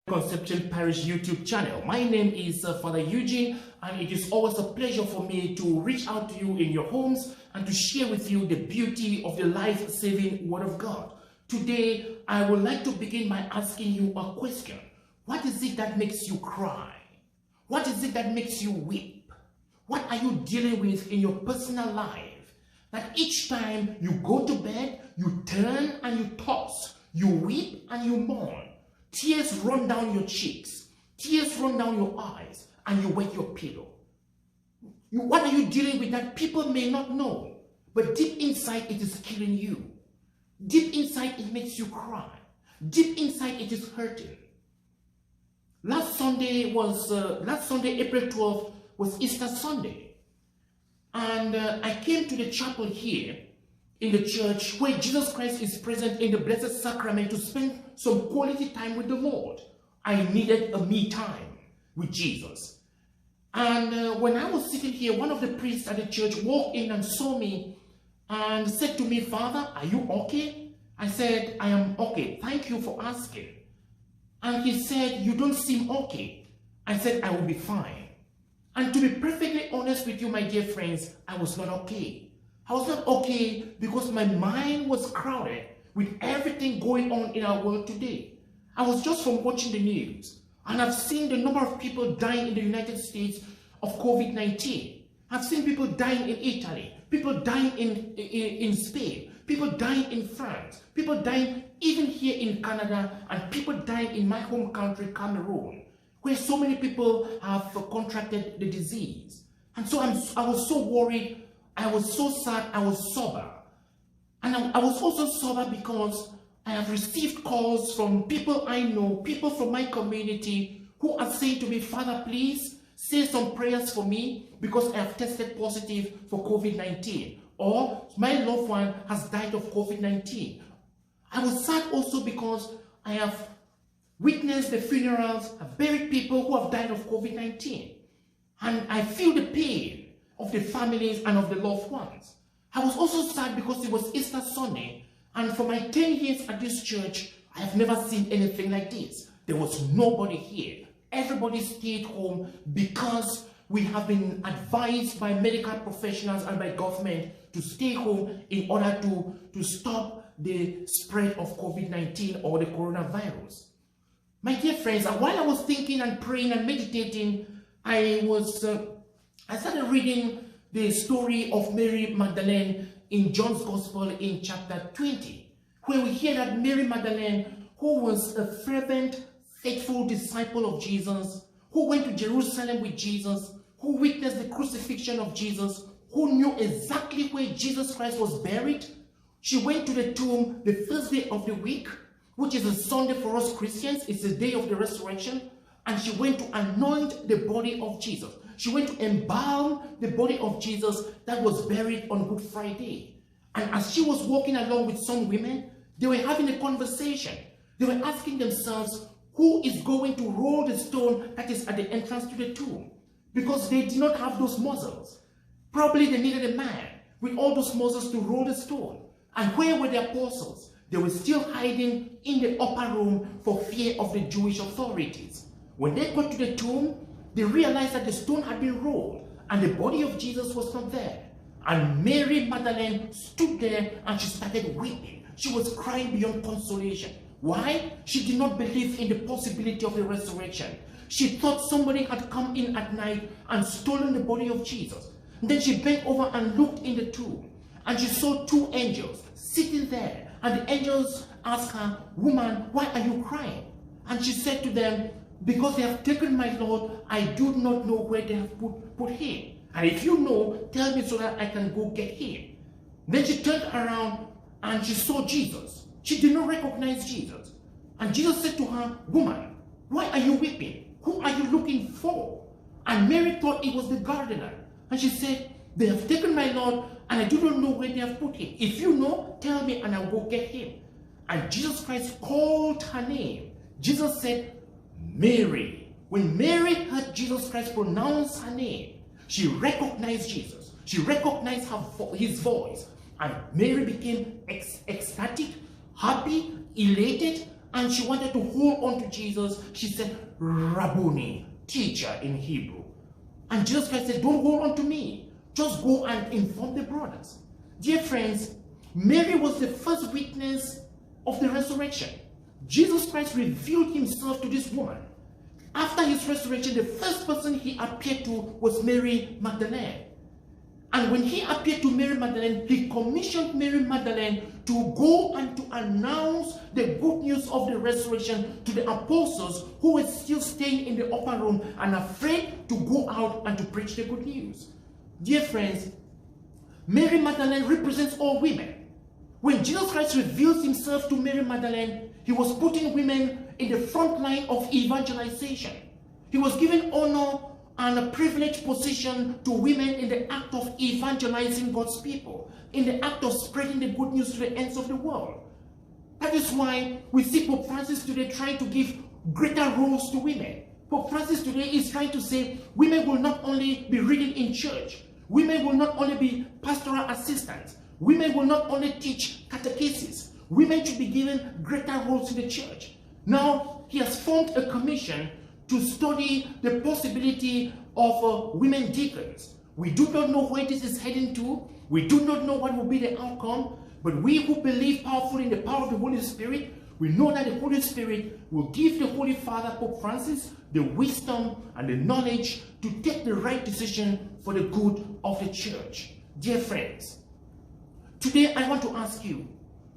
Conception Parish YouTube channel. My name is Father Eugene, and it is always a pleasure for me to reach out to you in your homes and to share with you the beauty of the life-saving Word of God. Today, I would like to begin by asking you a question. What is it that makes you cry? What is it that makes you weep? What are you dealing with in your personal life? That each time you go to bed, you turn and you toss, you weep and you mourn. Tears run down your cheeks, tears run down your eyes, and you wet your pillow. What are you dealing with that people may not know? But deep inside, it is killing you. Deep inside, it makes you cry. Deep inside, it is hurting. Last Sunday, April 12th, was Easter Sunday. And I came to the chapel here in the church where Jesus Christ is present in the Blessed Sacrament to spend some quality time with the Lord. I needed a me time with Jesus. And when I was sitting here, one of the priests at the church walked in and saw me and said to me, "Father, are you okay?" I said, "I am okay. Thank you for asking." And he said, "You don't seem okay." I said, "I will be fine." And to be perfectly honest with you, my dear friends, I was not okay. I was not okay because my mind was crowded with everything going on in our world today. I was just from watching the news, and I've seen the number of people dying in the United States of COVID-19. I've seen people dying in Italy, people dying in Spain, people dying in France, people dying even here in Canada, and people dying in my home country, Cameroon, where so many people have contracted the disease. And so I was so worried. I was so sad, I was sober. And I was also sober because I have received calls from people I know, people from my community, who are saying to me, "Father, please say some prayers for me because I have tested positive for COVID-19. Or my loved one has died of COVID-19. I was sad also because I have witnessed the funerals, have buried people who have died of COVID-19. And I feel the pain of the families and of the loved ones. I was also sad because it was Easter Sunday, and for my 10 years at this church, I have never seen anything like this. There was nobody here. Everybody stayed home because we have been advised by medical professionals and by government to stay home in order to stop the spread of COVID-19 or the coronavirus. My dear friends, while I was thinking and praying and meditating, I started reading the story of Mary Magdalene in John's Gospel in chapter 20, where we hear that Mary Magdalene, who was a fervent, faithful disciple of Jesus, who went to Jerusalem with Jesus, who witnessed the crucifixion of Jesus, who knew exactly where Jesus Christ was buried, she went to the tomb the first day of the week, which is a Sunday for us Christians. It's the day of the resurrection. And she went to anoint the body of Jesus. She went to embalm the body of Jesus that was buried on Good Friday. And as she was walking along with some women, they were having a conversation. They were asking themselves, who is going to roll the stone that is at the entrance to the tomb? Because they did not have those muscles. Probably they needed a man with all those muscles to roll the stone. And where were the apostles? They were still hiding in the upper room for fear of the Jewish authorities. When they got to the tomb, they realized that the stone had been rolled and the body of Jesus was not there. And Mary Magdalene stood there and she started weeping. She was crying beyond consolation. Why? She did not believe in the possibility of the resurrection. She thought somebody had come in at night and stolen the body of Jesus. And then she bent over and looked in the tomb, and she saw two angels sitting there. And the angels asked her, "Woman, why are you crying?" And she said to them, "Because they have taken my Lord, I do not know where they have put him. And if you know, tell me so that I can go get him." Then she turned around and she saw Jesus. She did not recognize Jesus. And Jesus said to her, "Woman, why are you weeping? Who are you looking for?" And Mary thought it was the gardener. And she said, "They have taken my Lord, and I do not know where they have put him. If you know, tell me and I'll go get him." And Jesus Christ called her name. Jesus said, "Mary." When Mary heard Jesus Christ pronounce her name, she recognized Jesus. She recognized his voice. And Mary became ecstatic, happy, elated, and she wanted to hold on to Jesus, she said, Rabboni, teacher in Hebrew. And Jesus Christ said, don't hold on to me. Just go and inform the brothers. Dear friends, Mary was the first witness of the resurrection. Jesus Christ revealed himself to this woman. After his resurrection, the first person he appeared to was Mary Magdalene. And when he appeared to Mary Magdalene, he commissioned Mary Magdalene to go and to announce the good news of the resurrection to the apostles who were still staying in the upper room and afraid to go out and to preach the good news. Dear friends, Mary Magdalene represents all women. When Jesus Christ reveals himself to Mary Magdalene, he was putting women in the front line of evangelization. He was giving honor and a privileged position to women in the act of evangelizing God's people, in the act of spreading the good news to the ends of the world. That is why we see Pope Francis today trying to give greater roles to women. Pope Francis today is trying to say women will not only be reading in church, women will not only be pastoral assistants, women will not only teach catechesis, women should be given greater roles in the church. Now, he has formed a commission to study the possibility of women deacons. We do not know where this is heading to. We do not know what will be the outcome. But we who believe powerfully in the power of the Holy Spirit, we know that the Holy Spirit will give the Holy Father, Pope Francis, the wisdom and the knowledge to take the right decision for the good of the church. Dear friends, today I want to ask you,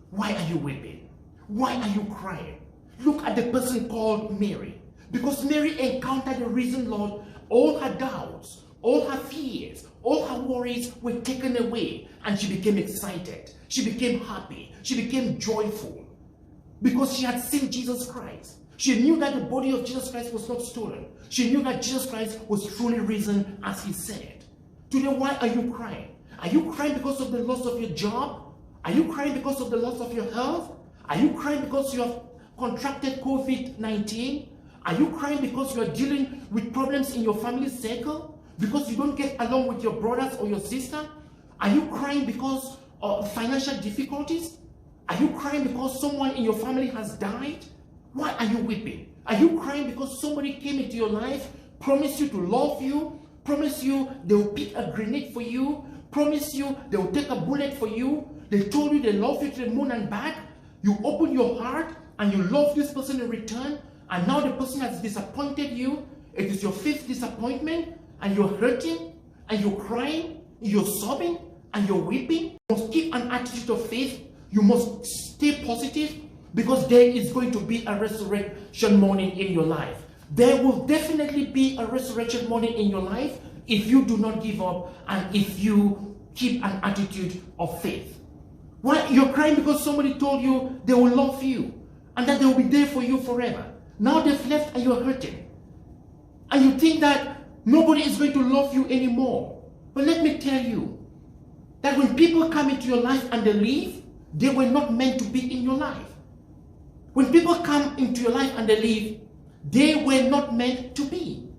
why are you weeping? Why are you crying? Look at the person called Mary. Because Mary encountered the risen Lord, all her doubts, all her fears, all her worries were taken away, and she became excited. She became happy. She became joyful because she had seen Jesus Christ. She knew that the body of Jesus Christ was not stolen. She knew that Jesus Christ was truly risen as he said. Today, why are you crying? Are you crying because of the loss of your job? Are you crying because of the loss of your health? Are you crying because you have contracted COVID-19? Are you crying because you are dealing with problems in your family circle? Because you don't get along with your brothers or your sister? Are you crying because of financial difficulties? Are you crying because someone in your family has died? Why are you weeping? Are you crying because somebody came into your life, promised you to love you, promised you they will pick a grenade for you, promised you they will take a bullet for you, they told you they love you to the moon and back, you open your heart and you love this person in return, and now the person has disappointed you. It is your fifth disappointment, and you're hurting, and you're crying, you're sobbing, and you're weeping. You must keep an attitude of faith. You must stay positive, because there is going to be a resurrection morning in your life. There will definitely be a resurrection morning in your life if you do not give up and if you keep an attitude of faith. Why? You're crying because somebody told you they will love you and that they will be there for you forever. Now they've left and you're hurting. And you think that nobody is going to love you anymore. But let me tell you that when people come into your life and they leave, they were not meant to be in your life. When people come into your life and they leave, they were not meant to be.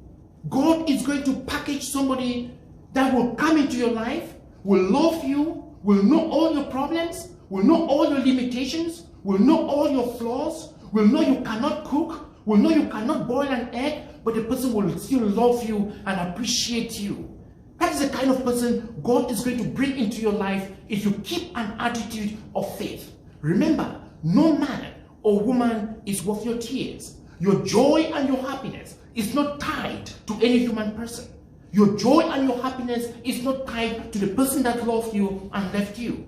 God is going to package somebody that will come into your life, will love you, will know all your problems, will know all your limitations, will know all your flaws, will know you cannot cook, will know you cannot boil an egg, but the person will still love you and appreciate you. That is the kind of person God is going to bring into your life if you keep an attitude of faith. Remember, no man or woman is worth your tears. Your joy and your happiness is not tied to any human person. Your joy and your happiness is not tied to the person that loved you and left you.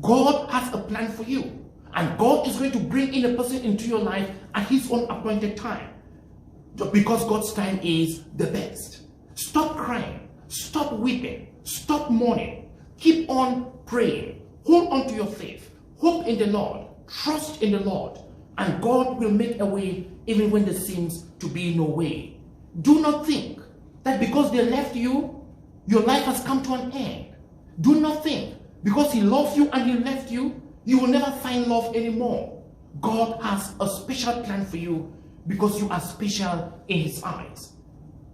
God has a plan for you. And God is going to bring in a person into your life at his own appointed time. Because God's time is the best. Stop crying. Stop weeping. Stop mourning. Keep on praying. Hold on to your faith. Hope in the Lord. Trust in the Lord. And God will make a way even when there seems to be no way. Do not think that because they left you, your life has come to an end. Do not think because he loved you and he left you, you will never find love anymore. God has a special plan for you because you are special in his eyes.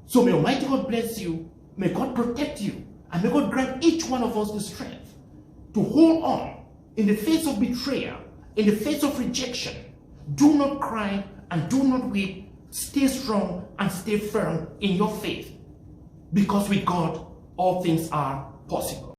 So may Almighty God bless you, may God protect you, and may God grant each one of us the strength to hold on in the face of betrayal, in the face of rejection. Do not cry and do not weep. Stay strong and stay firm in your faith, because with God all things are possible.